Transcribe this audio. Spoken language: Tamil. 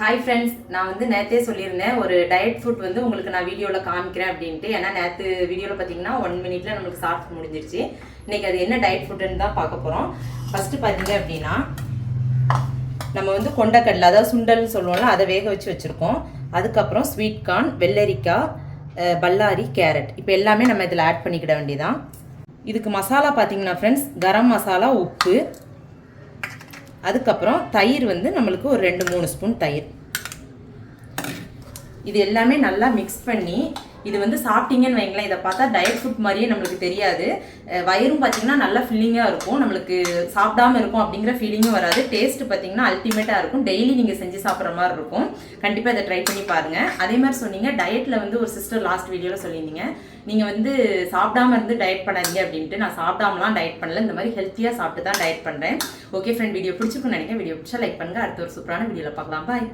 ஹாய் ஃப்ரெண்ட்ஸ், நான் நேற்றே சொல்லியிருந்தேன் ஒரு டயட் ஃபுட் உங்களுக்கு நான் வீடியோவில் காமிக்கிறேன் அப்படின்ட்டு. ஏன்னா நேற்று வீடியோவில் பார்த்தீங்கன்னா 1 மினிட்ல நம்மளுக்கு சாப்பிட்டு முடிஞ்சிருச்சு. இன்றைக்கி அது என்ன டயட் ஃபுட்டுன்னு தான் பார்க்க போகிறோம். ஃபஸ்ட்டு பார்த்தீங்க அப்படின்னா நம்ம கொண்டக்கடலை, அதாவது சுண்டல்னு சொல்லுவோம்ல, அதை வேக வச்சு வச்சுருக்கோம். அதுக்கப்புறம் ஸ்வீட் கார்ன், வெள்ளரிக்காய், பல்லாரி, கேரட், இப்போ எல்லாமே நம்ம இதில் ஆட் பண்ணிக்கிட வேண்டியதான். இதுக்கு மசாலா பார்த்தீங்கன்னா ஃப்ரெண்ட்ஸ், கரம் மசாலா, உப்பு, அதுக்கப்புறம் தயிர் நம்மளுக்கு ஒரு 2-3 ஸ்பூன் தயிர். இது எல்லாமே நல்லா மிக்ஸ் பண்ணி இது சாப்பிட்டீங்கன்னு வைங்களேன், இதை பார்த்தா டயட் ஃபுட் மாதிரியே நம்மளுக்கு தெரியாது. வயிறும் பார்த்தீங்கன்னா நல்லா ஃபில்லிங்காக இருக்கும், நம்மளுக்கு சாப்பிடாம இருக்கும் அப்படிங்கிற ஃபீலிங்கும் வராது. டேஸ்ட் பார்த்தீங்கன்னா அல்டிமேட்டாக இருக்கும். டெய்லி நீங்கள் செஞ்சு சாப்பிட்ற மாதிரி இருக்கும். கண்டிப்பாக இதை ட்ரை பண்ணி பாருங்கள். அதே மாதிரி சொன்னீங்க டயட்டில் ஒரு சிஸ்டர் லாஸ்ட் வீடியோவில் சொல்லியிருந்தீங்க, நீங்கள் சாப்பிடாம இருந்து டயட் பண்ணாதீங்க அப்படின்ட்டு. நான் சாப்பிடாமலாம் டயட் பண்ணல, இந்த மாதிரி ஹெல்த்தியாக சாப்பிட்டு தான் டயட் பண்ணுறேன். ஓகே ஃப்ரெண்ட், வீடியோ பிடிச்சிருக்குன்னு நினைக்கிறேன். வீடியோ பிடிச்சா லைக் பண்ணுங்கள். அடுத்த ஒரு சூப்பரான வீடியோவில் பார்க்கலாம். பாய்.